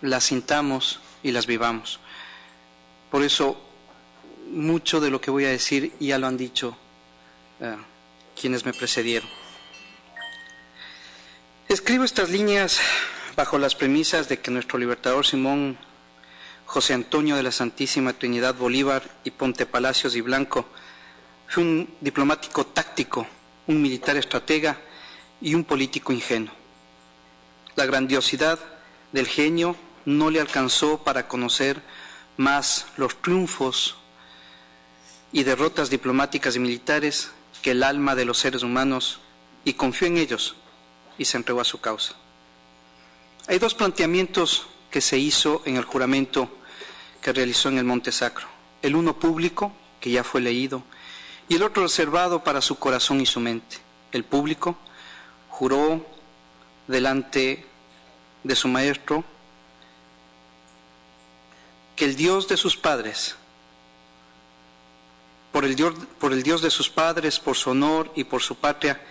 las sintamos y las vivamos. Por eso, mucho de lo que voy a decir ya lo han dicho quienes me precedieron. Escribo estas líneas bajo las premisas de que nuestro libertador Simón José Antonio de la Santísima Trinidad Bolívar y Ponte Palacios y Blanco fue un diplomático táctico, un militar estratega y un político ingenuo. La grandiosidad del genio no le alcanzó para conocer más los triunfos y derrotas diplomáticas y militares que el alma de los seres humanos, y confió en ellos y se entregó a su causa. Hay dos planteamientos que se hizo en el juramento que realizó en el Monte Sacro. El uno público, que ya fue leído, y el otro reservado para su corazón y su mente. El público juró delante de su maestro que el Dios de sus padres, por el Dios de sus padres, por su honor y por su patria,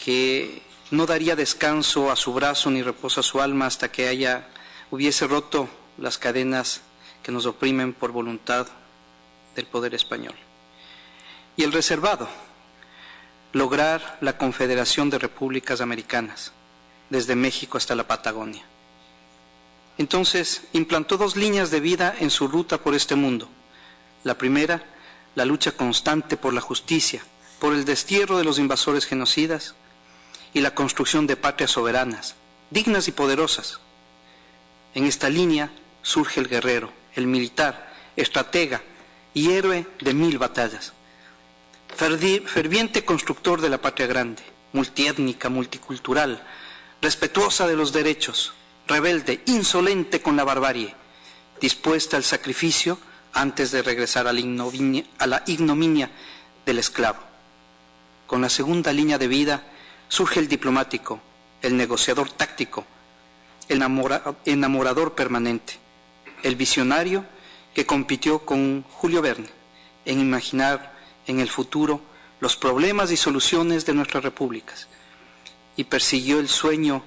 que no daría descanso a su brazo ni reposo a su alma hasta que hubiese roto las cadenas que nos oprimen por voluntad del poder español. Y el reservado, lograr la Confederación de Repúblicas Americanas, desde México hasta la Patagonia. Entonces, implantó dos líneas de vida en su ruta por este mundo. La primera, la lucha constante por la justicia, por el destierro de los invasores genocidas y la construcción de patrias soberanas, dignas y poderosas. En esta línea surge el guerrero, el militar, estratega y héroe de 1000 batallas. Ferviente constructor de la patria grande, multiétnica, multicultural, respetuosa de los derechos, rebelde, insolente con la barbarie, dispuesta al sacrificio antes de regresar a la ignominia del esclavo. Con la segunda línea de vida surge el diplomático, el negociador táctico, el enamorador permanente, el visionario que compitió con Julio Verne en imaginar en el futuro los problemas y soluciones de nuestras repúblicas, y persiguió el sueño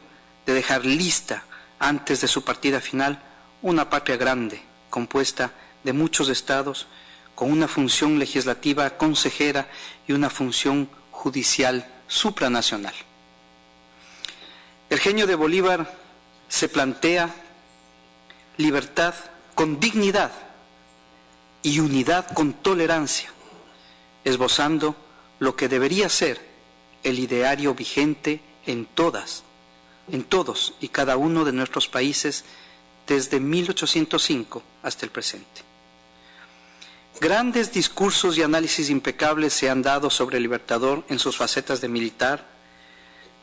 de dejar lista antes de su partida final una patria grande, compuesta de muchos estados, con una función legislativa consejera y una función judicial supranacional. El genio de Bolívar se plantea libertad con dignidad y unidad con tolerancia, esbozando lo que debería ser el ideario vigente en todos y cada uno de nuestros países desde 1805 hasta el presente. Grandes discursos y análisis impecables se han dado sobre el Libertador en sus facetas de militar,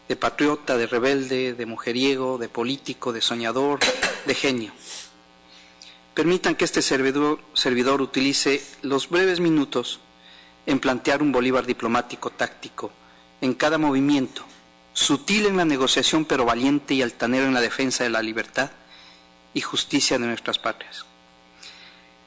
de patriota, de rebelde, de mujeriego, de político, de soñador, de genio. Permitan que este servidor utilice los breves minutos en plantear un Bolívar diplomático táctico en cada movimiento, sutil en la negociación pero valiente y altanero en la defensa de la libertad y justicia de nuestras patrias.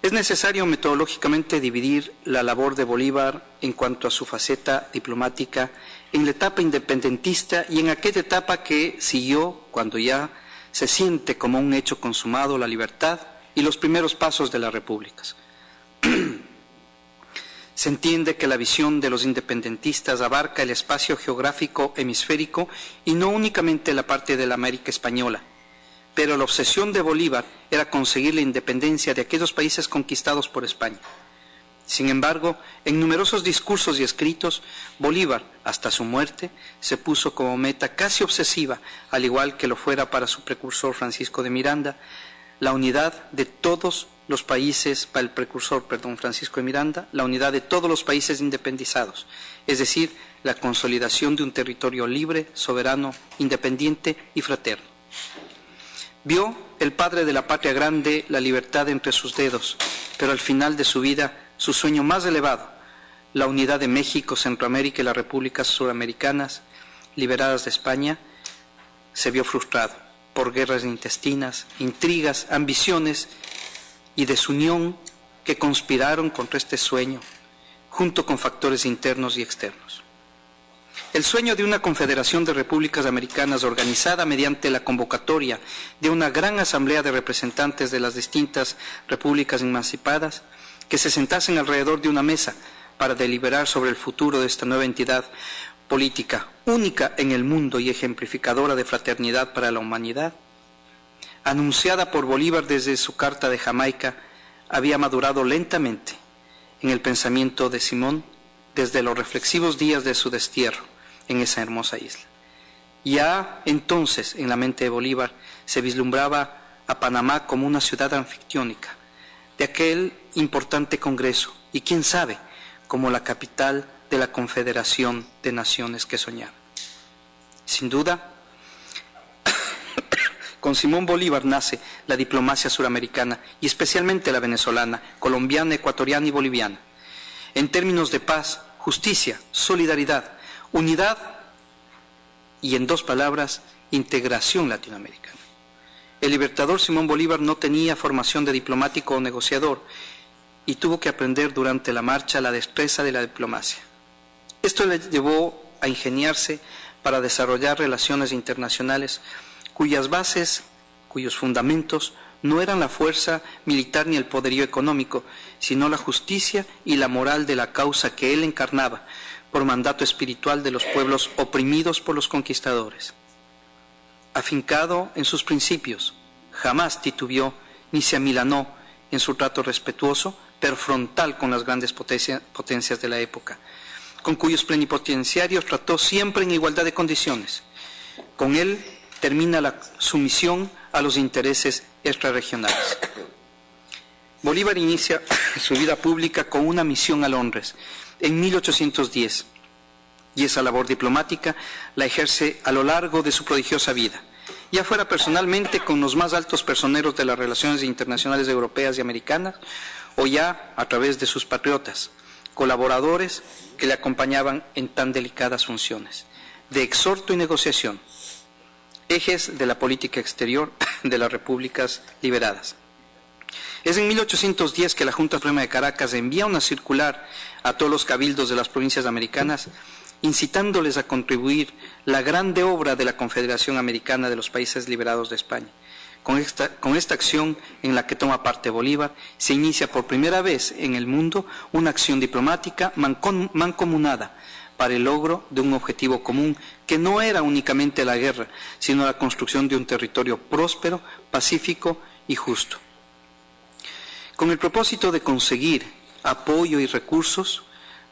Es necesario metodológicamente dividir la labor de Bolívar en cuanto a su faceta diplomática en la etapa independentista y en aquella etapa que siguió cuando ya se siente como un hecho consumado la libertad y los primeros pasos de las repúblicas. Se entiende que la visión de los independentistas abarca el espacio geográfico hemisférico y no únicamente la parte de la América española, pero la obsesión de Bolívar era conseguir la independencia de aquellos países conquistados por España. Sin embargo, en numerosos discursos y escritos, Bolívar, hasta su muerte, se puso como meta casi obsesiva, al igual que lo fuera para su precursor Francisco de Miranda, la unidad de todos los países, para el precursor, Francisco de Miranda, la unidad de todos los países independizados, es decir, la consolidación de un territorio libre, soberano, independiente y fraterno. Vio el padre de la patria grande la libertad entre sus dedos, pero al final de su vida, su sueño más elevado, la unidad de México, Centroamérica y las repúblicas suramericanas liberadas de España, se vio frustrado por guerras intestinas, intrigas, ambiciones y desunión que conspiraron contra este sueño, junto con factores internos y externos. El sueño de una confederación de repúblicas americanas organizada mediante la convocatoria de una gran asamblea de representantes de las distintas repúblicas emancipadas que se sentasen alrededor de una mesa para deliberar sobre el futuro de esta nueva entidad política, única en el mundo y ejemplificadora de fraternidad para la humanidad, anunciada por Bolívar desde su carta de Jamaica, había madurado lentamente en el pensamiento de Simón desde los reflexivos días de su destierro en esa hermosa isla. Ya entonces en la mente de Bolívar se vislumbraba a Panamá como una ciudad anfictiónica de aquel importante congreso y quién sabe, como la capital de la Confederación de Naciones que soñaba. Sin duda, con Simón Bolívar nace la diplomacia suramericana y especialmente la venezolana, colombiana, ecuatoriana y boliviana. En términos de paz, justicia, solidaridad, unidad y, en dos palabras, integración latinoamericana. El libertador Simón Bolívar no tenía formación de diplomático o negociador y tuvo que aprender durante la marcha la destreza de la diplomacia. Esto le llevó a ingeniarse para desarrollar relaciones internacionales cuyas bases, cuyos fundamentos no eran la fuerza militar ni el poderío económico, sino la justicia y la moral de la causa que él encarnaba por mandato espiritual de los pueblos oprimidos por los conquistadores. Afincado en sus principios, jamás titubeó ni se amilanó en su trato respetuoso, pero frontal con las grandes potencias de la época, con cuyos plenipotenciarios trató siempre en igualdad de condiciones. Con él termina la sumisión a los intereses extrarregionales. Bolívar inicia su vida pública con una misión a Londres en 1810 y esa labor diplomática la ejerce a lo largo de su prodigiosa vida, ya fuera personalmente con los más altos personeros de las relaciones internacionales europeas y americanas o ya a través de sus patriotas, colaboradores que le acompañaban en tan delicadas funciones de exhorto y negociación, ejes de la política exterior de las repúblicas liberadas. Es en 1810 que la Junta Suprema de Caracas envía una circular a todos los cabildos de las provincias americanas, incitándoles a contribuir la grande obra de la Confederación Americana de los Países Liberados de España. Con esta acción en la que toma parte Bolívar, se inicia por primera vez en el mundo una acción diplomática mancomunada para el logro de un objetivo común que no era únicamente la guerra, sino la construcción de un territorio próspero, pacífico y justo. Con el propósito de conseguir apoyo y recursos,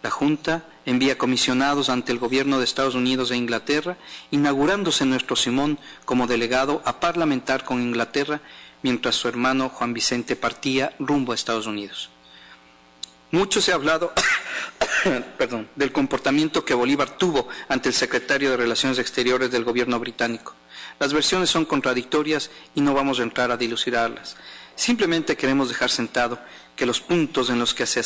la Junta envía comisionados ante el gobierno de Estados Unidos e Inglaterra, inaugurándose nuestro Simón como delegado a parlamentar con Inglaterra, mientras su hermano Juan Vicente partía rumbo a Estados Unidos. Mucho se ha hablado del comportamiento que Bolívar tuvo ante el secretario de Relaciones Exteriores del gobierno británico. Las versiones son contradictorias y no vamos a entrar a dilucidarlas. Simplemente queremos dejar sentado que los puntos en los que se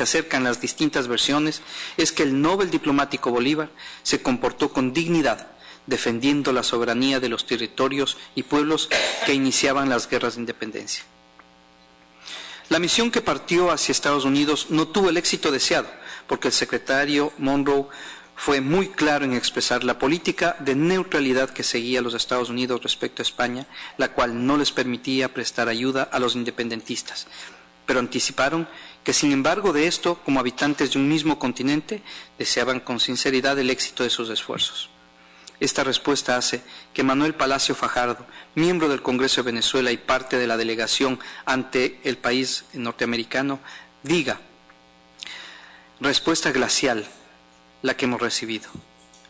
acercan las distintas versiones es que el noble diplomático Bolívar se comportó con dignidad, defendiendo la soberanía de los territorios y pueblos que iniciaban las guerras de independencia. La misión que partió hacia Estados Unidos no tuvo el éxito deseado, porque el secretario Monroe fue muy claro en expresar la política de neutralidad que seguía los Estados Unidos respecto a España, la cual no les permitía prestar ayuda a los independentistas. Pero anticiparon que, sin embargo de esto, como habitantes de un mismo continente, deseaban con sinceridad el éxito de sus esfuerzos. Esta respuesta hace que Manuel Palacio Fajardo, miembro del Congreso de Venezuela y parte de la delegación ante el país norteamericano, diga: respuesta glacial la que hemos recibido.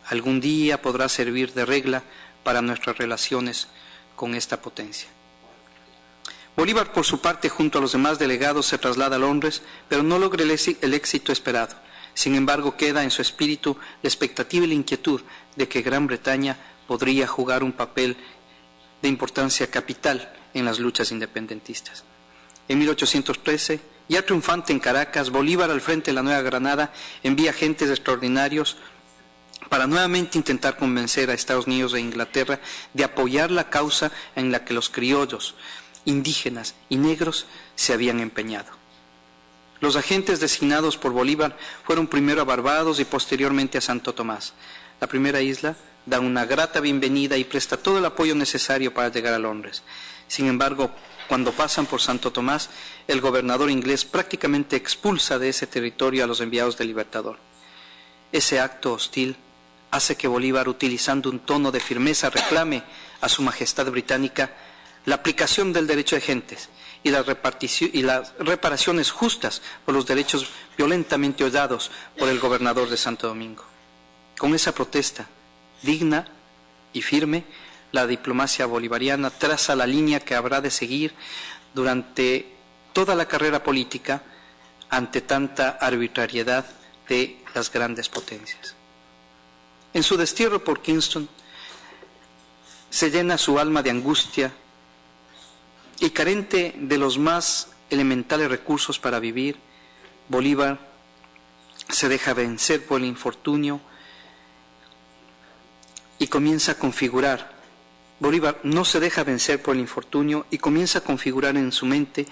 Algún día podrá servir de regla para nuestras relaciones con esta potencia. Bolívar, por su parte, junto a los demás delegados, se traslada a Londres, pero no logra el éxito esperado. Sin embargo, queda en su espíritu la expectativa y la inquietud de que Gran Bretaña podría jugar un papel de importancia capital en las luchas independentistas. En 1813, ya triunfante en Caracas, Bolívar, al frente de la Nueva Granada, envía agentes extraordinarios para nuevamente intentar convencer a Estados Unidos e Inglaterra de apoyar la causa en la que los criollos, indígenas y negros se habían empeñado. Los agentes designados por Bolívar fueron primero a Barbados y posteriormente a Santo Tomás. la primera isla, da una grata bienvenida y presta todo el apoyo necesario para llegar a Londres. Sin embargo, cuando pasan por Santo Tomás, el gobernador inglés prácticamente expulsa de ese territorio a los enviados del Libertador. Ese acto hostil hace que Bolívar, utilizando un tono de firmeza, reclame a su majestad británica la aplicación del derecho de gentes y las reparaciones justas por los derechos violentamente hollados por el gobernador de Santo Domingo. Con esa protesta digna y firme, la diplomacia bolivariana traza la línea que habrá de seguir durante toda la carrera política ante tanta arbitrariedad de las grandes potencias. En su destierro por Kingston, se llena su alma de angustia y, carente de los más elementales recursos para vivir, Bolívar se deja vencer por el infortunio y comienza a configurar. Bolívar no se deja vencer por el infortunio y comienza a configurar en su mente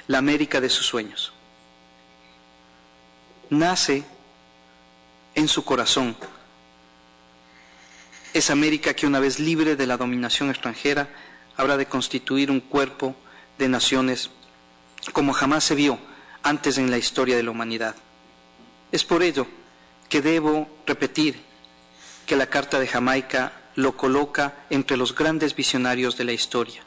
la América de sus sueños. Nace en su corazón esa América que, una vez libre de la dominación extranjera, habrá de constituir un cuerpo de naciones como jamás se vio antes en la historia de la humanidad. Es por ello que debo repetir que la Carta de Jamaica lo coloca entre los grandes visionarios de la historia.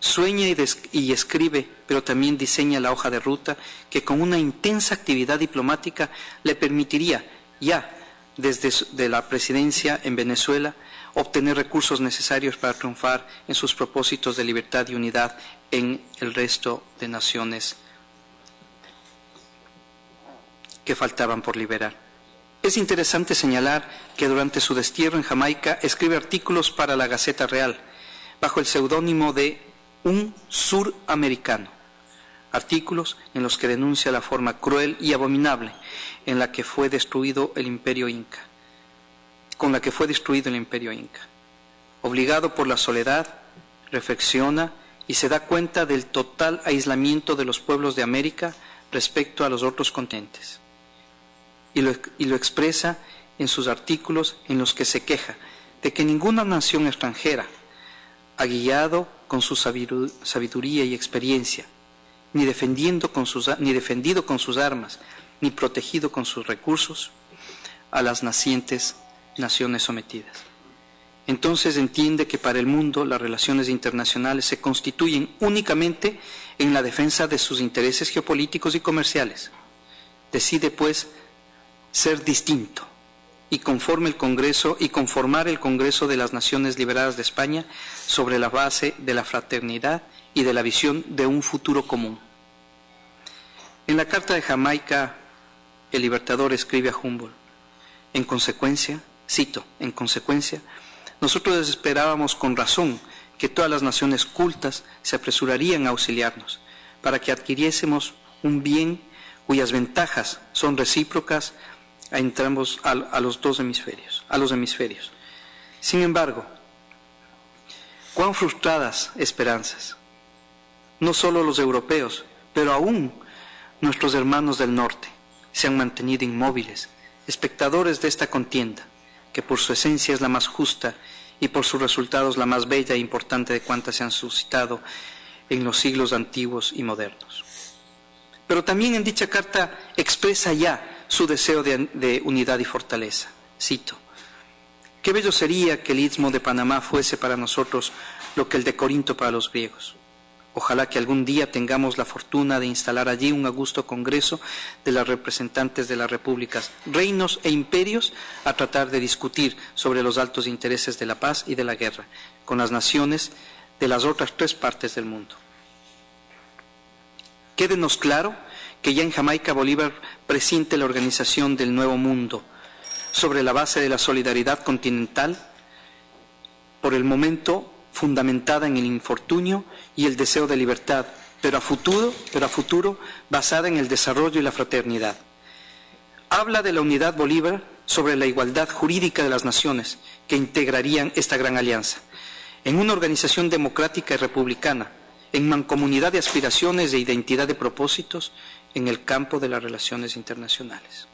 Sueña y escribe, pero también diseña la hoja de ruta que, con una intensa actividad diplomática, le permitiría, ya desde la presidencia en Venezuela, obtener recursos necesarios para triunfar en sus propósitos de libertad y unidad en el resto de naciones que faltaban por liberar. Es interesante señalar que durante su destierro en Jamaica escribe artículos para la Gaceta Real, bajo el seudónimo de Un Suramericano, artículos en los que denuncia la forma cruel y abominable en la que fue destruido el Imperio Inca, Obligado por la soledad, reflexiona y se da cuenta del total aislamiento de los pueblos de América respecto a los otros continentes. Y lo expresa en sus artículos, en los que se queja de que ninguna nación extranjera ha guiado con su sabiduría y experiencia, ni defendido con sus armas, ni protegido con sus recursos a las nacientes naciones sometidas. Entonces entiende que para el mundo las relaciones internacionales se constituyen únicamente en la defensa de sus intereses geopolíticos y comerciales. Decide, pues, ser distinto y conformar el Congreso de las Naciones Liberadas de España sobre la base de la fraternidad y de la visión de un futuro común. En la Carta de Jamaica, el Libertador escribe a Humboldt: en consecuencia, cito, en consecuencia, nosotros esperábamos con razón que todas las naciones cultas se apresurarían a auxiliarnos para que adquiriésemos un bien cuyas ventajas son recíprocas a entrambos, a los hemisferios. Sin embargo, cuán frustradas esperanzas. No solo los europeos, pero aún nuestros hermanos del norte se han mantenido inmóviles, espectadores de esta contienda, que por su esencia es la más justa y por sus resultados la más bella e importante de cuantas se han suscitado en los siglos antiguos y modernos. Pero también en dicha carta expresa ya su deseo de unidad y fortaleza. Cito: qué bello sería que el Istmo de Panamá fuese para nosotros lo que el de Corinto para los griegos. Ojalá que algún día tengamos la fortuna de instalar allí un augusto congreso de las representantes de las repúblicas, reinos e imperios, a tratar de discutir sobre los altos intereses de la paz y de la guerra con las naciones de las otras 3 partes del mundo. Quédenos claro que ya en Jamaica Bolívar presiente la organización del nuevo mundo sobre la base de la solidaridad continental, por el momento fundamentada en el infortunio y el deseo de libertad, pero a futuro basada en el desarrollo y la fraternidad. Habla de la unidad Bolívar sobre la igualdad jurídica de las naciones que integrarían esta gran alianza, en una organización democrática y republicana, en mancomunidad de aspiraciones e identidad de propósitos en el campo de las relaciones internacionales.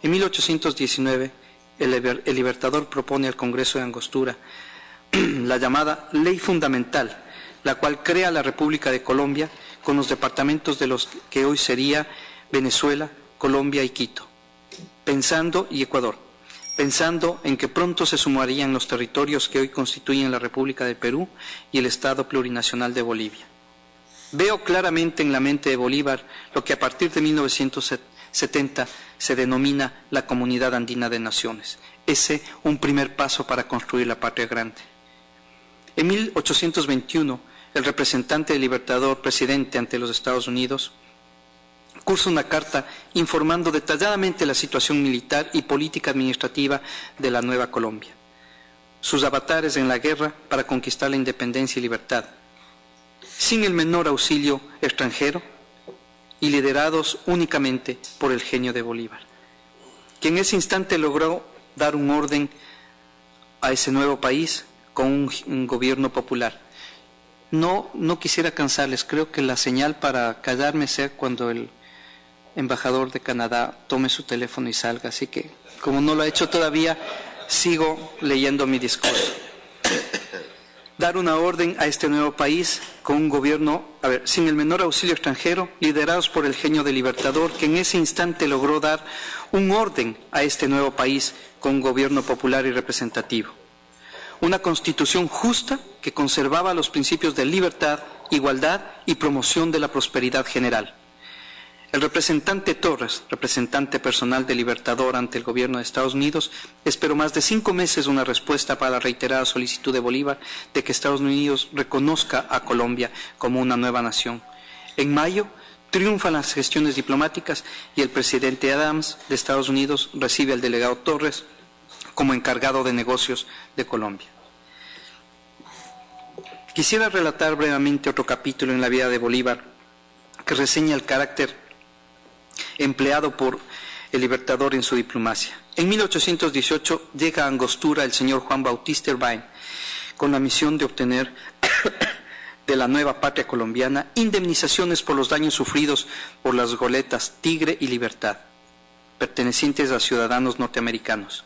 En 1819 el Libertador propone al Congreso de Angostura la llamada Ley Fundamental, la cual crea la República de Colombia con los departamentos de los que hoy sería Venezuela, Colombia y Quito, y Ecuador, pensando en que pronto se sumarían los territorios que hoy constituyen la República de Perú y el Estado Plurinacional de Bolivia. Veo claramente en la mente de Bolívar lo que a partir de 1970 se denomina la Comunidad Andina de Naciones. Ese un primer paso para construir la patria grande. En 1821, el representante del Libertador presidente ante los Estados Unidos cursa una carta informando detalladamente la situación militar y política administrativa de la Nueva Colombia, sus avatares en la guerra para conquistar la independencia y libertad, sin el menor auxilio extranjero y liderados únicamente por el genio de Bolívar, que en ese instante logró dar un orden a ese nuevo país con un gobierno popular. No quisiera cansarles, creo que la señal para callarme sea cuando el embajador de Canadá tome su teléfono y salga, así que como no lo ha hecho todavía, sigo leyendo mi discurso. Dar una orden a este nuevo país con un gobierno, sin el menor auxilio extranjero, liderados por el genio del Libertador, que en ese instante logró dar un orden a este nuevo país con un gobierno popular y representativo. Una constitución justa que conservaba los principios de libertad, igualdad y promoción de la prosperidad general. El representante Torres, representante personal del Libertador ante el gobierno de Estados Unidos, esperó más de 5 meses una respuesta para la reiterada solicitud de Bolívar de que Estados Unidos reconozca a Colombia como una nueva nación. En mayo, triunfan las gestiones diplomáticas y el presidente Adams de Estados Unidos recibe al delegado Torres como encargado de negocios de Colombia. Quisiera relatar brevemente otro capítulo en la vida de Bolívar que reseña el carácter empleado por el Libertador en su diplomacia. En 1818 llega a Angostura el señor Juan Bautista Irvine con la misión de obtener de la nueva patria colombiana indemnizaciones por los daños sufridos por las goletas Tigre y Libertad, pertenecientes a ciudadanos norteamericanos.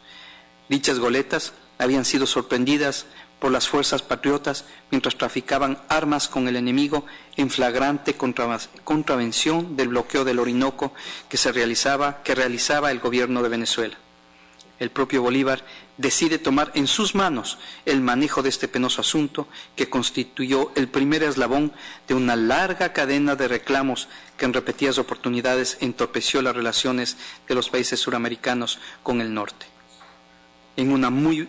Dichas goletas habían sido sorprendidas por las fuerzas patriotas mientras traficaban armas con el enemigo en flagrante contravención del bloqueo del Orinoco que realizaba el gobierno de Venezuela. El propio Bolívar decide tomar en sus manos el manejo de este penoso asunto que constituyó el primer eslabón de una larga cadena de reclamos que en repetidas oportunidades entorpeció las relaciones de los países suramericanos con el norte. En una muy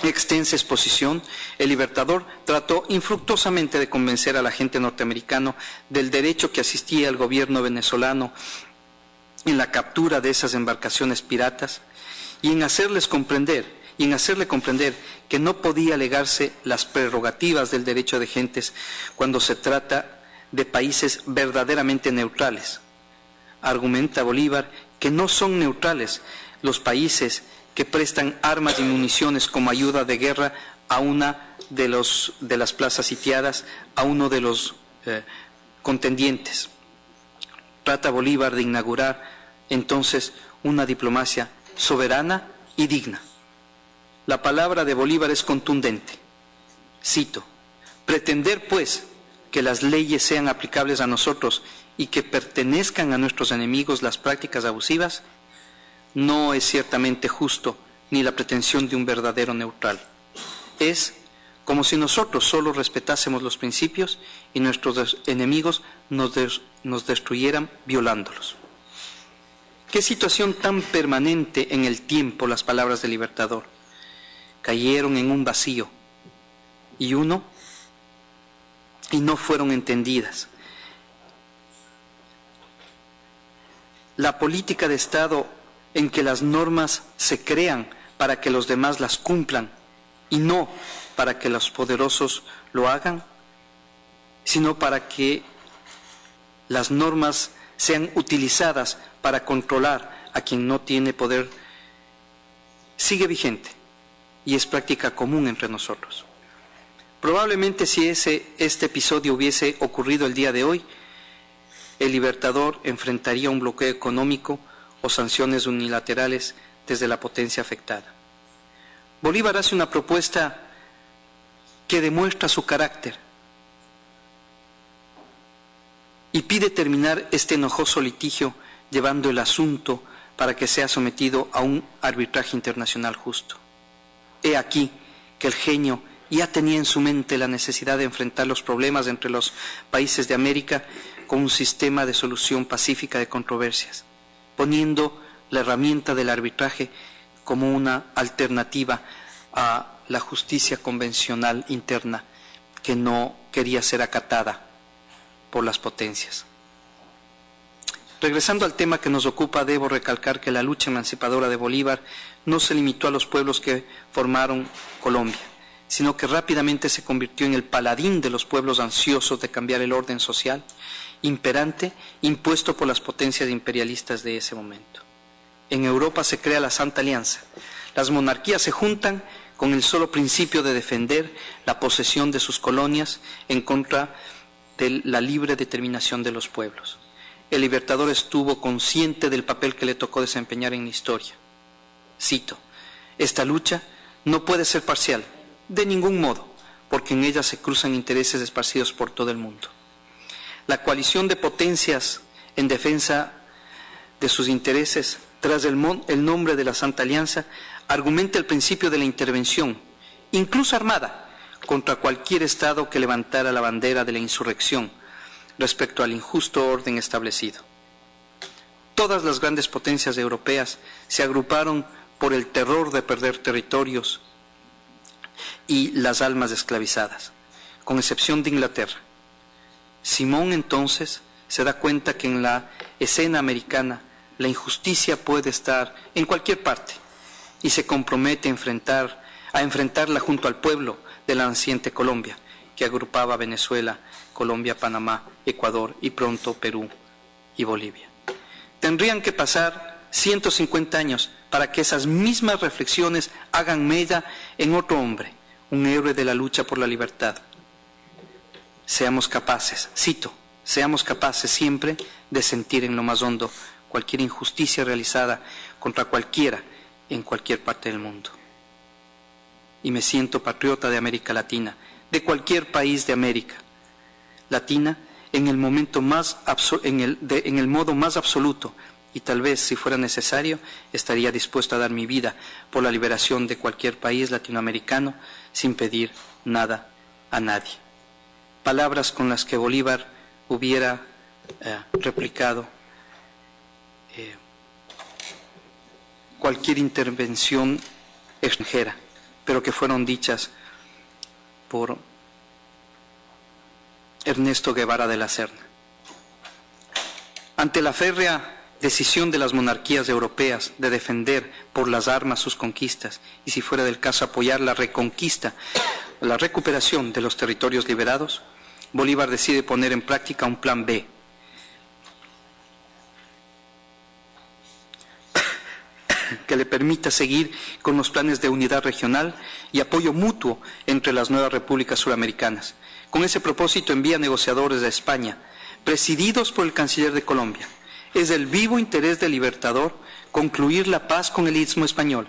extensa exposición, el Libertador trató infructuosamente de convencer al agente norteamericano del derecho que asistía al gobierno venezolano en la captura de esas embarcaciones piratas y en hacerle comprender que no podía alegarse las prerrogativas del derecho de gentes cuando se trata de países verdaderamente neutrales. Argumenta Bolívar que no son neutrales los países que prestan armas y municiones como ayuda de guerra a una de las plazas sitiadas, a uno de los contendientes. Trata Bolívar de inaugurar entonces una diplomacia soberana y digna. La palabra de Bolívar es contundente. Cito: pretender, pues, que las leyes sean aplicables a nosotros y que pertenezcan a nuestros enemigos las prácticas abusivas, no es ciertamente justo ni la pretensión de un verdadero neutral. Es como si nosotros solo respetásemos los principios y nuestros enemigos nos destruyeran violándolos. Qué situación tan permanente en el tiempo las palabras del Libertador. Cayeron en un vacío y no fueron entendidas. La política de Estado en que las normas se crean para que los demás las cumplan y no para que los poderosos lo hagan, sino para que las normas sean utilizadas para controlar a quien no tiene poder, sigue vigente y es práctica común entre nosotros. Probablemente si este episodio hubiese ocurrido el día de hoy, el Libertador enfrentaría un bloqueo económico o sanciones unilaterales desde la potencia afectada. Bolívar hace una propuesta que demuestra su carácter y pide terminar este enojoso litigio llevando el asunto para que sea sometido a un arbitraje internacional justo. He aquí que el genio ya tenía en su mente la necesidad de enfrentar los problemas entre los países de América con un sistema de solución pacífica de controversias, poniendo la herramienta del arbitraje como una alternativa a la justicia convencional interna que no quería ser acatada por las potencias. Regresando al tema que nos ocupa, debo recalcar que la lucha emancipadora de Bolívar no se limitó a los pueblos que formaron Colombia, sino que rápidamente se convirtió en el paladín de los pueblos ansiosos de cambiar el orden social imperante impuesto por las potencias imperialistas de ese momento. En Europa se crea la Santa Alianza. Las monarquías se juntan con el solo principio de defender la posesión de sus colonias en contra de la libre determinación de los pueblos. El Libertador estuvo consciente del papel que le tocó desempeñar en la historia. Cito: esta lucha no puede ser parcial, de ningún modo, porque en ella se cruzan intereses esparcidos por todo el mundo. La coalición de potencias en defensa de sus intereses, tras el nombre de la Santa Alianza, argumenta el principio de la intervención, incluso armada, contra cualquier Estado que levantara la bandera de la insurrección respecto al injusto orden establecido. Todas las grandes potencias europeas se agruparon por el terror de perder territorios y las almas esclavizadas, con excepción de Inglaterra. Simón entonces se da cuenta que en la escena americana la injusticia puede estar en cualquier parte y se compromete a enfrentarla junto al pueblo de la naciente Colombia, que agrupaba Venezuela, Colombia, Panamá, Ecuador y pronto Perú y Bolivia. Tendrían que pasar 150 años para que esas mismas reflexiones hagan mella en otro hombre, un héroe de la lucha por la libertad. Seamos capaces, cito, seamos capaces siempre de sentir en lo más hondo cualquier injusticia realizada contra cualquiera en cualquier parte del mundo. Y me siento patriota de América Latina, de cualquier país de América Latina, en el modo más absoluto, y tal vez, si fuera necesario, estaría dispuesto a dar mi vida por la liberación de cualquier país latinoamericano sin pedir nada a nadie. Palabras con las que Bolívar hubiera replicado cualquier intervención extranjera, pero que fueron dichas por Ernesto Guevara de la Serna. Ante la férrea decisión de las monarquías europeas de defender por las armas sus conquistas y, si fuera del caso, apoyar la reconquista, la recuperación de los territorios liberados, Bolívar decide poner en práctica un plan B. Que le permita seguir con los planes de unidad regional y apoyo mutuo entre las nuevas repúblicas suramericanas. Con ese propósito envía negociadores a España, presididos por el canciller de Colombia. Es del vivo interés del Libertador concluir la paz con el Istmo español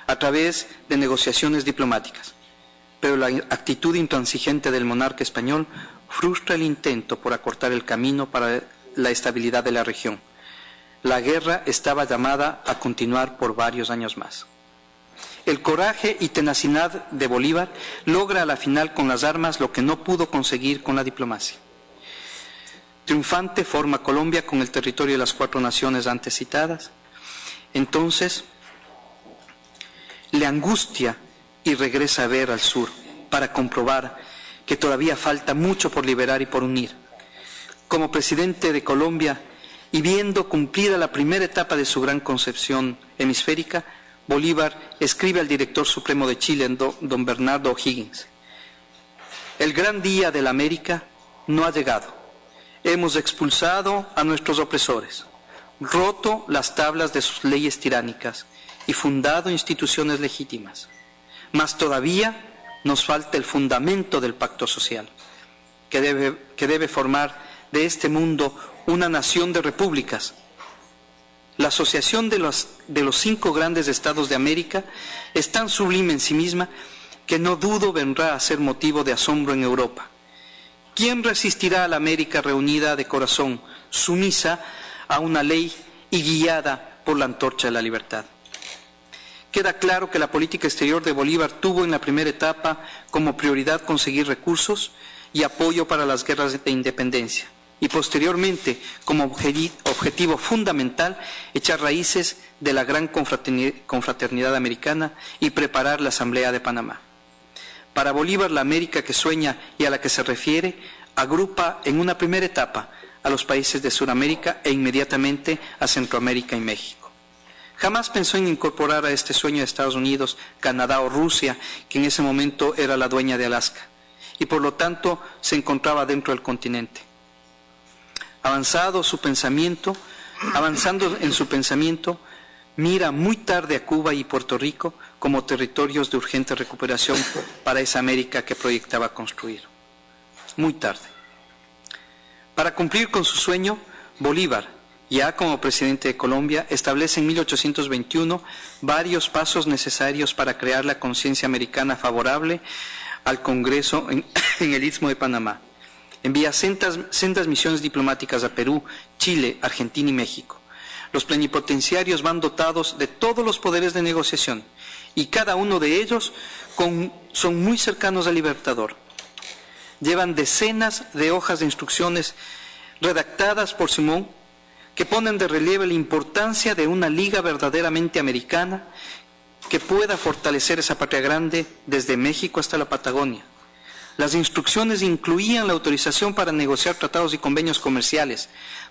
a través de negociaciones diplomáticas. Pero la actitud intransigente del monarca español frustra el intento por acortar el camino para la estabilidad de la región. La guerra estaba llamada a continuar por varios años más. El coraje y tenacidad de Bolívar logra a la final con las armas lo que no pudo conseguir con la diplomacia. Triunfante forma Colombia con el territorio de las 4 naciones antes citadas. Entonces le angustia y regresa a ver al sur para comprobar que todavía falta mucho por liberar y por unir. Como presidente de Colombia y viendo cumplida la primera etapa de su gran concepción hemisférica, Bolívar escribe al director supremo de Chile, don Bernardo O'Higgins: el gran día de la América no ha llegado. Hemos expulsado a nuestros opresores, roto las tablas de sus leyes tiránicas y fundado instituciones legítimas. Mas todavía nos falta el fundamento del pacto social, que debe formar de este mundo una nación de repúblicas La asociación de los 5 grandes estados de América es tan sublime en sí misma que no dudo vendrá a ser motivo de asombro en Europa. ¿Quién resistirá a la América reunida de corazón, sumisa a una ley y guiada por la antorcha de la libertad? Queda claro que la política exterior de Bolívar tuvo en la primera etapa como prioridad conseguir recursos y apoyo para las guerras de independencia y posteriormente como objetivo fundamental echar raíces de la gran confraternidad americana y preparar la Asamblea de Panamá. Para Bolívar, la América que sueña y a la que se refiere agrupa en una primera etapa a los países de Sudamérica e inmediatamente a Centroamérica y México. Jamás pensó en incorporar a este sueño de Estados Unidos, Canadá o Rusia, que en ese momento era la dueña de Alaska, y por lo tanto se encontraba dentro del continente. Avanzando en su pensamiento, mira muy tarde a Cuba y Puerto Rico como territorios de urgente recuperación para esa América que proyectaba construir. Muy tarde. Para cumplir con su sueño, Bolívar, ya como presidente de Colombia, establece en 1821 varios pasos necesarios para crear la conciencia americana favorable al Congreso en el Istmo de Panamá. Envía sendas misiones diplomáticas a Perú, Chile, Argentina y México. Los plenipotenciarios van dotados de todos los poderes de negociación y cada uno de ellos son muy cercanos al Libertador. Llevan decenas de hojas de instrucciones redactadas por Simón que ponen de relieve la importancia de una liga verdaderamente americana que pueda fortalecer esa patria grande desde México hasta la Patagonia. Las instrucciones incluían la autorización para negociar tratados y convenios comerciales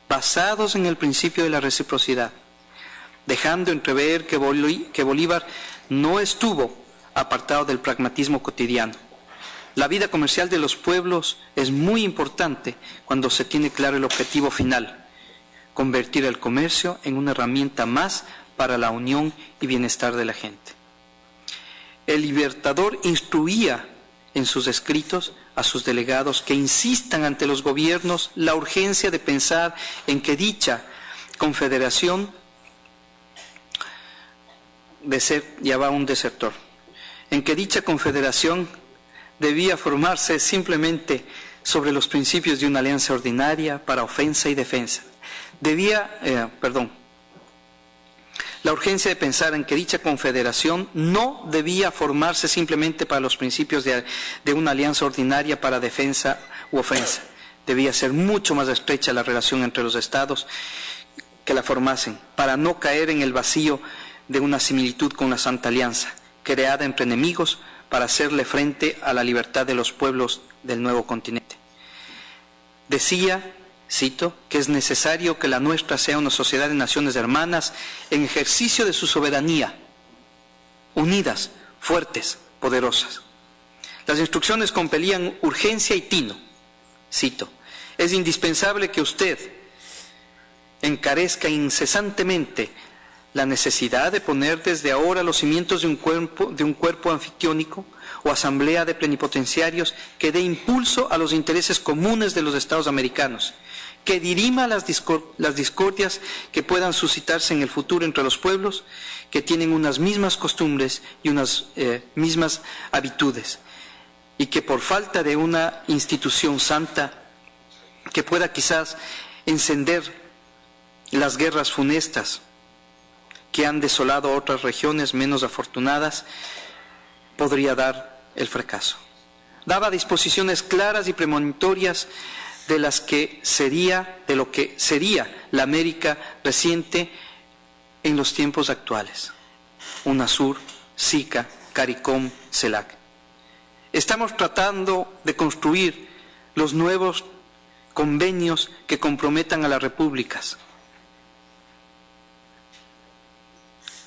basados en el principio de la reciprocidad, dejando entrever que Bolívar no estuvo apartado del pragmatismo cotidiano. La vida comercial de los pueblos es muy importante cuando se tiene claro el objetivo final, convertir el comercio en una herramienta más para la unión y bienestar de la gente. El Libertador instruía en sus escritos a sus delegados que insistan ante los gobiernos la urgencia de pensar en que dicha confederación debía formarse simplemente sobre los principios de una alianza ordinaria para ofensa y defensa. La urgencia de pensar en que dicha confederación no debía formarse simplemente para los principios de una alianza ordinaria para defensa u ofensa. Debía ser mucho más estrecha la relación entre los estados que la formasen, para no caer en el vacío de una similitud con la Santa Alianza, creada entre enemigos para hacerle frente a la libertad de los pueblos del nuevo continente. Decía, cito, que es necesario que la nuestra sea una sociedad de naciones hermanas en ejercicio de su soberanía, unidas, fuertes, poderosas. Las instrucciones compelían urgencia y tino. Cito, es indispensable que usted encarezca incesantemente la necesidad de poner desde ahora los cimientos de un cuerpo anfictiónico o asamblea de plenipotenciarios que dé impulso a los intereses comunes de los Estados americanos, que dirima las discordias que puedan suscitarse en el futuro entre los pueblos que tienen unas mismas costumbres y unas mismas habitudes, y que por falta de una institución santa que pueda quizás encender las guerras funestas que han desolado otras regiones menos afortunadas, podría dar el fracaso. Daba disposiciones claras y premonitorias de lo que sería la América reciente en los tiempos actuales. UNASUR, SICA, CARICOM, CELAC. Estamos tratando de construir los nuevos convenios que comprometan a las repúblicas.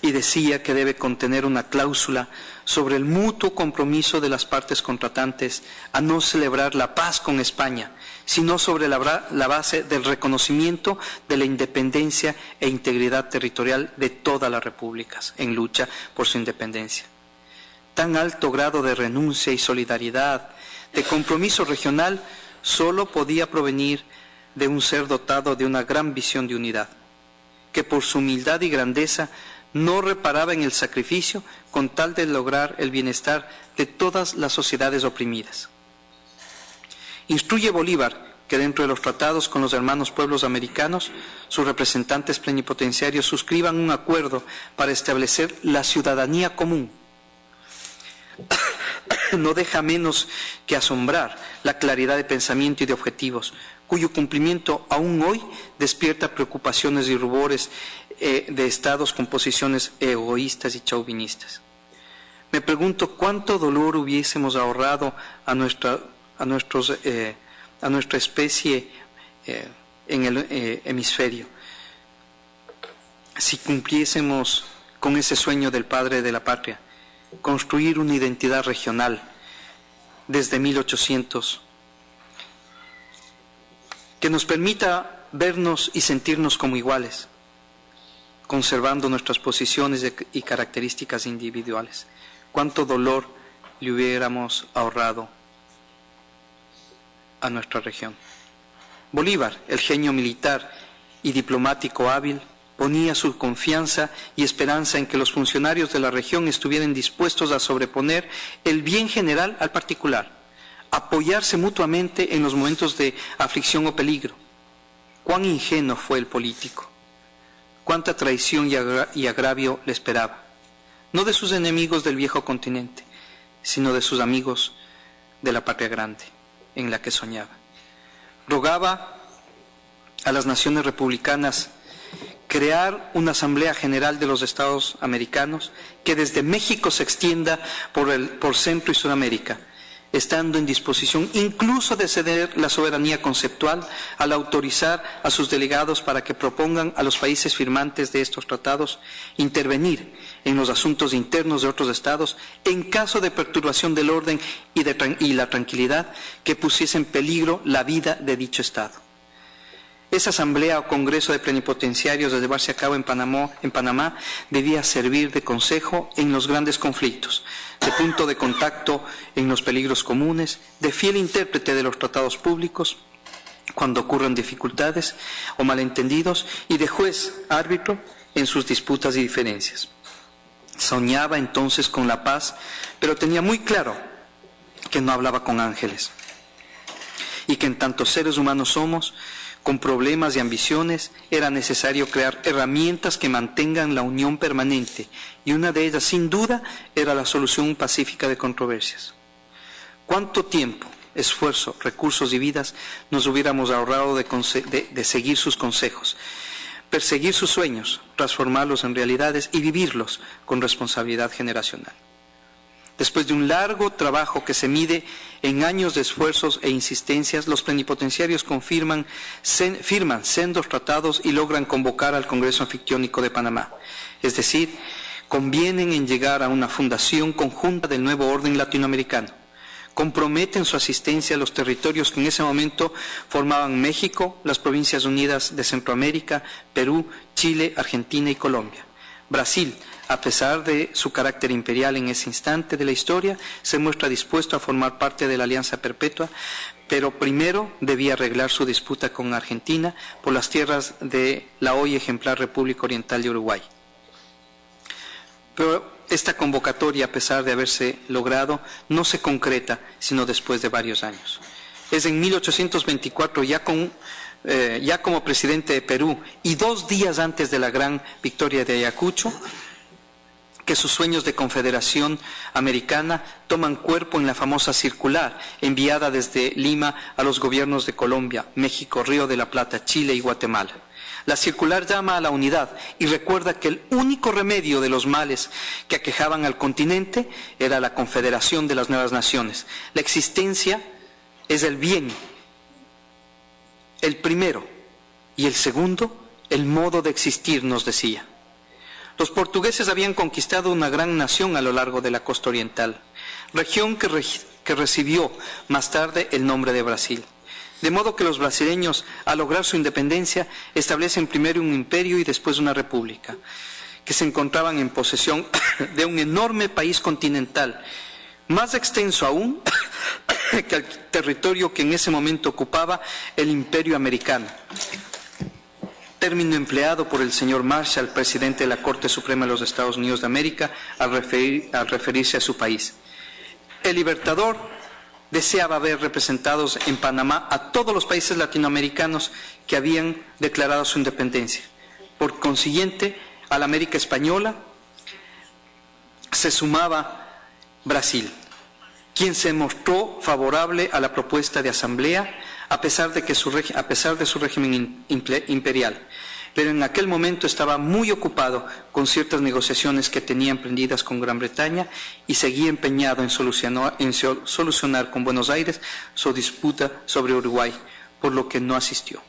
Y decía que debe contener una cláusula sobre el mutuo compromiso de las partes contratantes a no celebrar la paz con España, sino sobre la base del reconocimiento de la independencia e integridad territorial de todas las repúblicas en lucha por su independencia. Tan alto grado de renuncia y solidaridad, de compromiso regional, solo podía provenir de un ser dotado de una gran visión de unidad, que por su humildad y grandeza no reparaba en el sacrificio con tal de lograr el bienestar de todas las sociedades oprimidas. Instruye Bolívar que dentro de los tratados con los hermanos pueblos americanos, sus representantes plenipotenciarios suscriban un acuerdo para establecer la ciudadanía común. No deja menos que asombrar la claridad de pensamiento y de objetivos, cuyo cumplimiento aún hoy despierta preocupaciones y rubores de estados con posiciones egoístas y chauvinistas. Me pregunto cuánto dolor hubiésemos ahorrado a nuestra especie en el hemisferio si cumpliésemos con ese sueño del padre de la patria, construir una identidad regional desde 1800 que nos permita vernos y sentirnos como iguales, conservando nuestras posiciones y características individuales. Cuánto dolor le hubiéramos ahorrado a nuestra región. Bolívar, el genio militar y diplomático hábil, ponía su confianza y esperanza en que los funcionarios de la región estuvieran dispuestos a sobreponer el bien general al particular, apoyarse mutuamente en los momentos de aflicción o peligro. Cuán ingenuo fue el político, cuánta traición y agravio le esperaba, no de sus enemigos del viejo continente, sino de sus amigos de la patria grande en la que soñaba. Rogaba a las naciones republicanas crear una Asamblea General de los Estados Americanos que desde México se extienda por Centro y Sudamérica, estando en disposición incluso de ceder la soberanía conceptual al autorizar a sus delegados para que propongan a los países firmantes de estos tratados intervenir en los asuntos internos de otros estados en caso de perturbación del orden y la tranquilidad que pusiese en peligro la vida de dicho estado. Esa asamblea o congreso de plenipotenciarios de llevarse a cabo en Panamá debía servir de consejo en los grandes conflictos, de punto de contacto en los peligros comunes, de fiel intérprete de los tratados públicos cuando ocurran dificultades o malentendidos y de juez árbitro en sus disputas y diferencias. Soñaba entonces con la paz, pero tenía muy claro que no hablaba con ángeles y que en tanto seres humanos somos, con problemas y ambiciones, era necesario crear herramientas que mantengan la unión permanente, y una de ellas, sin duda, era la solución pacífica de controversias. ¿Cuánto tiempo, esfuerzo, recursos y vidas nos hubiéramos ahorrado de seguir sus consejos, perseguir sus sueños, transformarlos en realidades y vivirlos con responsabilidad generacional? Después de un largo trabajo que se mide en años de esfuerzos e insistencias, los plenipotenciarios firman sendos tratados y logran convocar al Congreso Anfictiónico de Panamá. Es decir, convienen en llegar a una fundación conjunta del nuevo orden latinoamericano. Comprometen su asistencia a los territorios que en ese momento formaban México, las Provincias Unidas de Centroamérica, Perú, Chile, Argentina y Colombia. Brasil, a pesar de su carácter imperial en ese instante de la historia, se muestra dispuesto a formar parte de la Alianza Perpetua, pero primero debía arreglar su disputa con Argentina por las tierras de la hoy ejemplar República Oriental de Uruguay. Pero esta convocatoria, a pesar de haberse logrado, no se concreta sino después de varios años. Es en 1824, ya como presidente de Perú y 2 días antes de la gran victoria de Ayacucho, que sus sueños de confederación americana toman cuerpo en la famosa circular enviada desde Lima a los gobiernos de Colombia, México, Río de la Plata, Chile y Guatemala. La circular llama a la unidad y recuerda que el único remedio de los males que aquejaban al continente era la confederación de las nuevas naciones. La existencia es el bien, el primero, y el segundo, el modo de existir, nos decía. Los portugueses habían conquistado una gran nación a lo largo de la costa oriental, región que recibió más tarde el nombre de Brasil. De modo que los brasileños, al lograr su independencia, establecen primero un imperio y después una república, que se encontraban en posesión de un enorme país continental, más extenso aún que el territorio que en ese momento ocupaba el imperio americano. término empleado por el señor Marshall, presidente de la Corte Suprema de los Estados Unidos de América, al referirse a su país. El Libertador deseaba ver representados en Panamá a todos los países latinoamericanos que habían declarado su independencia. Por consiguiente, a la América Española se sumaba Brasil, quien se mostró favorable a la propuesta de asamblea a pesar de su régimen imperial, pero en aquel momento estaba muy ocupado con ciertas negociaciones que tenía emprendidas con Gran Bretaña y seguía empeñado en solucionar con Buenos Aires su disputa sobre Uruguay, por lo que no asistió.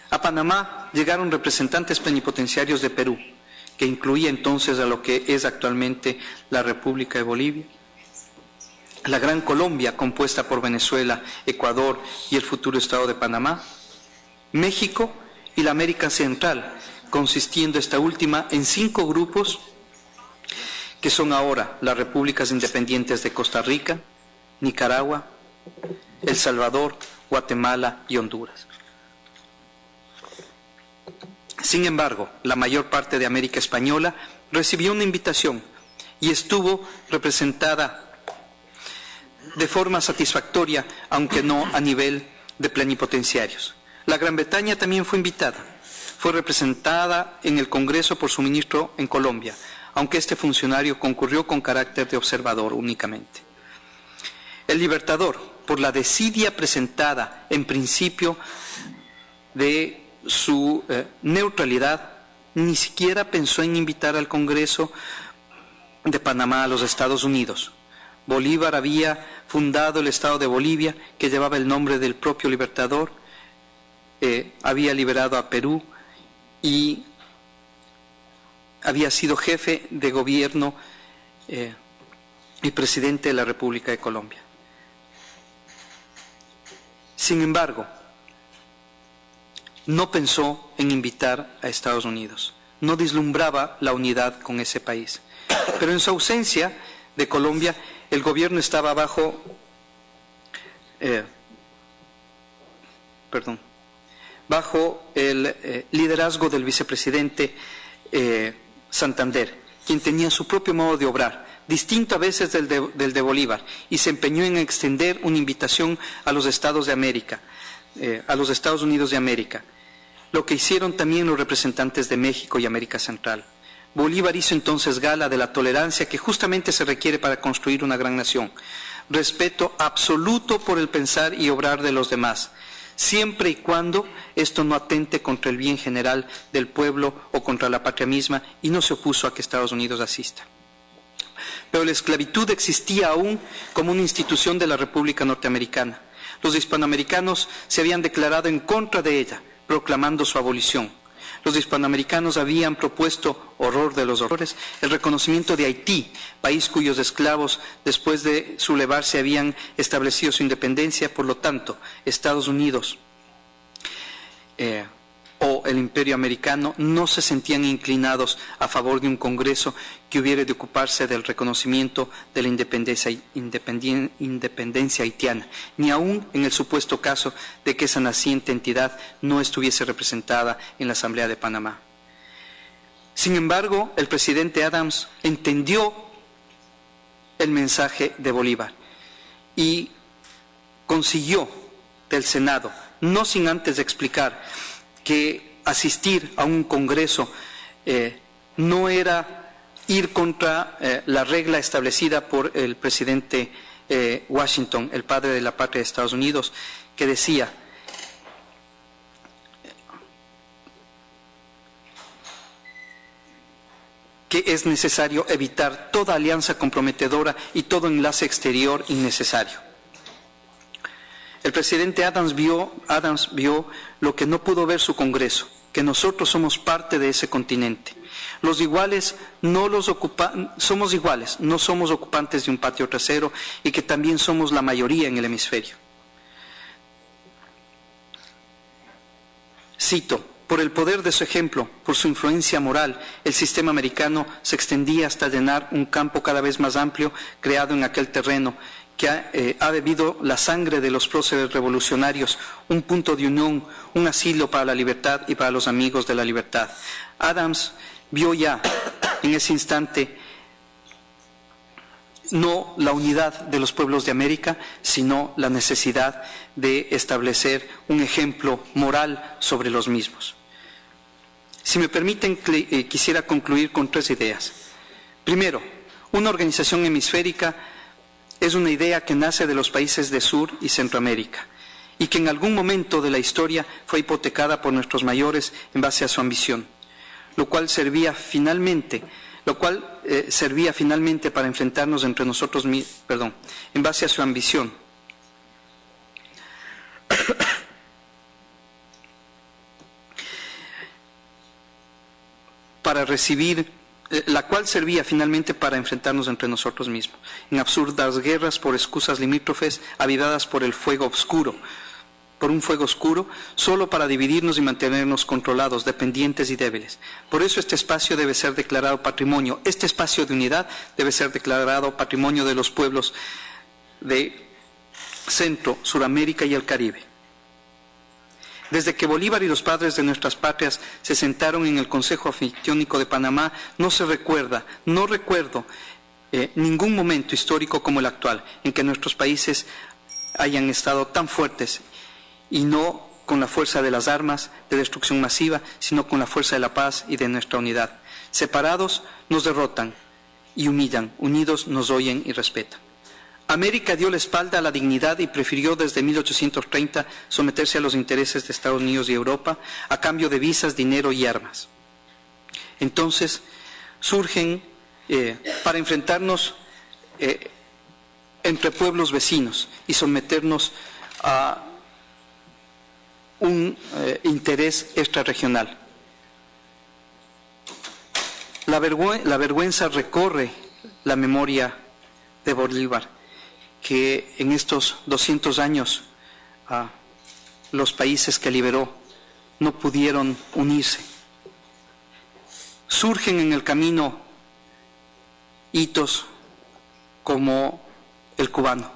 A Panamá llegaron representantes plenipotenciarios de Perú, que incluía entonces a lo que es actualmente la República de Bolivia, la Gran Colombia, compuesta por Venezuela, Ecuador y el futuro Estado de Panamá, México y la América Central, consistiendo esta última en 5 grupos que son ahora las repúblicas independientes de Costa Rica, Nicaragua, El Salvador, Guatemala y Honduras. Sin embargo, la mayor parte de América Española recibió una invitación y estuvo representada de forma satisfactoria, aunque no a nivel de plenipotenciarios. La Gran Bretaña también fue invitada. Fue representada en el Congreso por su ministro en Colombia, aunque este funcionario concurrió con carácter de observador únicamente. El Libertador, por la desidia presentada en principio de su neutralidad, ni siquiera pensó en invitar al Congreso de Panamá a los Estados Unidos. Bolívar había fundado el Estado de Bolivia, que llevaba el nombre del propio Libertador, había liberado a Perú y había sido jefe de gobierno y presidente de la República de Colombia. Sin embargo, no pensó en invitar a Estados Unidos, no vislumbraba la unidad con ese país. Pero en su ausencia de Colombia, el gobierno estaba bajo el liderazgo del vicepresidente Santander, quien tenía su propio modo de obrar, distinto a veces del de Bolívar, y se empeñó en extender una invitación a los Estados de América, a los Estados Unidos de América, lo que hicieron también los representantes de México y América Central. Bolívar hizo entonces gala de la tolerancia que justamente se requiere para construir una gran nación, respeto absoluto por el pensar y obrar de los demás, siempre y cuando esto no atente contra el bien general del pueblo o contra la patria misma, y no se opuso a que Estados Unidos asista. Pero la esclavitud existía aún como una institución de la República Norteamericana. Los hispanoamericanos se habían declarado en contra de ella, proclamando su abolición. Los hispanoamericanos habían propuesto, horror de los horrores, el reconocimiento de Haití, país cuyos esclavos después de sublevarse habían establecido su independencia. Por lo tanto, Estados Unidos o el Imperio Americano no se sentían inclinados a favor de un Congreso que hubiera de ocuparse del reconocimiento de la independencia haitiana, ni aún en el supuesto caso de que esa naciente entidad no estuviese representada en la Asamblea de Panamá. Sin embargo, el presidente Adams entendió el mensaje de Bolívar y consiguió del Senado, no sin antes explicar que asistir a un Congreso no era ir contra la regla establecida por el presidente Washington, el padre de la patria de Estados Unidos, que decía que es necesario evitar toda alianza comprometedora y todo enlace exterior innecesario. El presidente Adams vio lo que no pudo ver su Congreso, que nosotros somos parte de ese continente. Los iguales somos iguales, no somos ocupantes de un patio trasero, y que también somos la mayoría en el hemisferio. Cito: por el poder de su ejemplo, por su influencia moral, el sistema americano se extendía hasta llenar un campo cada vez más amplio creado en aquel terreno, que ha bebido la sangre de los próceres revolucionarios, un punto de unión, un asilo para la libertad y para los amigos de la libertad. Adams vio ya en ese instante no la unidad de los pueblos de América, sino la necesidad de establecer un ejemplo moral sobre los mismos. Si me permiten, quisiera concluir con 3 ideas. Primero, una organización hemisférica es una idea que nace de los países de Sur y Centroamérica y que en algún momento de la historia fue hipotecada por nuestros mayores en base a su ambición, lo cual servía finalmente para enfrentarnos entre nosotros mismos, en base a su ambición. La cual servía finalmente para enfrentarnos entre nosotros mismos, en absurdas guerras por excusas limítrofes avivadas por un fuego oscuro, solo para dividirnos y mantenernos controlados, dependientes y débiles. Por eso este espacio debe ser declarado patrimonio, este espacio de unidad debe ser declarado patrimonio de los pueblos de Centro, Suramérica y el Caribe. Desde que Bolívar y los padres de nuestras patrias se sentaron en el Consejo Anfictiónico de Panamá, no recuerdo ningún momento histórico como el actual, en que nuestros países hayan estado tan fuertes, y no con la fuerza de las armas de destrucción masiva, sino con la fuerza de la paz y de nuestra unidad. Separados nos derrotan y humillan, unidos nos oyen y respetan. América dio la espalda a la dignidad y prefirió desde 1830 someterse a los intereses de Estados Unidos y Europa a cambio de visas, dinero y armas. Entonces surgen para enfrentarnos entre pueblos vecinos y someternos a un interés extrarregional. La vergüenza recorre la memoria de Bolívar, que en estos 200 años los países que liberó no pudieron unirse. Surgen en el camino hitos como el cubano,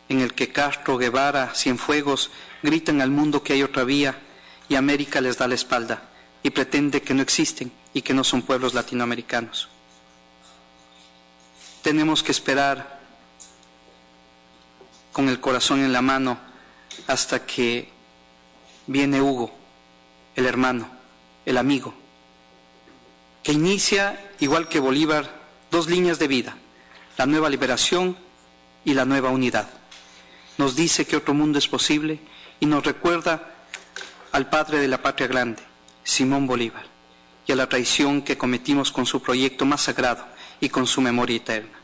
en el que Castro, Guevara, Cienfuegos gritan al mundo que hay otra vía y América les da la espalda y pretende que no existen y que no son pueblos latinoamericanos. Tenemos que esperar con el corazón en la mano hasta que viene Hugo, el hermano, el amigo, que inicia, igual que Bolívar, 2 líneas de vida, la nueva liberación y la nueva unidad. Nos dice que otro mundo es posible y nos recuerda al padre de la patria grande, Simón Bolívar, y a la traición que cometimos con su proyecto más sagrado y con su memoria eterna.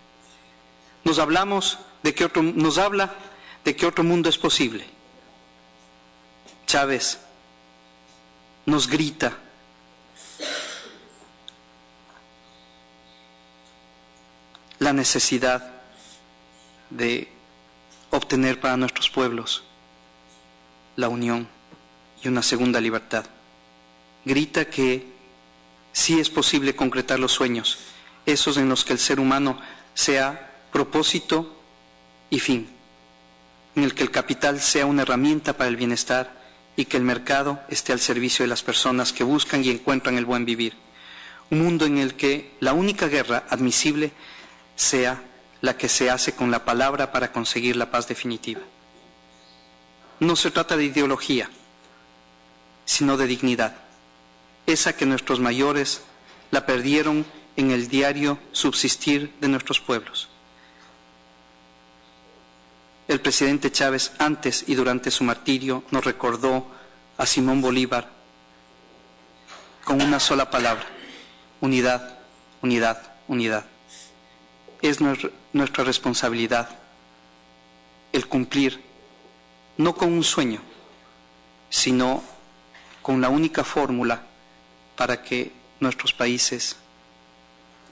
Nos habla de que otro mundo es posible. Chávez nos grita la necesidad de obtener para nuestros pueblos la unión y una segunda libertad. Grita que sí es posible concretar los sueños, esos en los que el ser humano sea propósito y fin, en el que el capital sea una herramienta para el bienestar y que el mercado esté al servicio de las personas que buscan y encuentran el buen vivir. Un mundo en el que la única guerra admisible sea la que se hace con la palabra para conseguir la paz definitiva. No se trata de ideología, sino de dignidad, esa que nuestros mayores la perdieron en el diario subsistir de nuestros pueblos. El presidente Chávez, antes y durante su martirio, nos recordó a Simón Bolívar con una sola palabra: unidad, unidad, unidad. Es nuestra responsabilidad el cumplir, no con un sueño, sino con la única fórmula para que nuestros países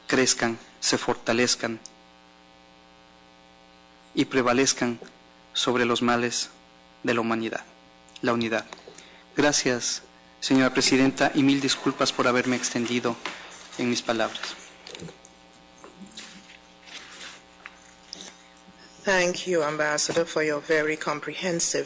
crezcan, se fortalezcan y prevalezcan sobre los males de la humanidad, la unidad. Gracias, señora presidenta, y mil disculpas por haberme extendido en mis palabras. Thank you, Ambassador, for your very comprehensive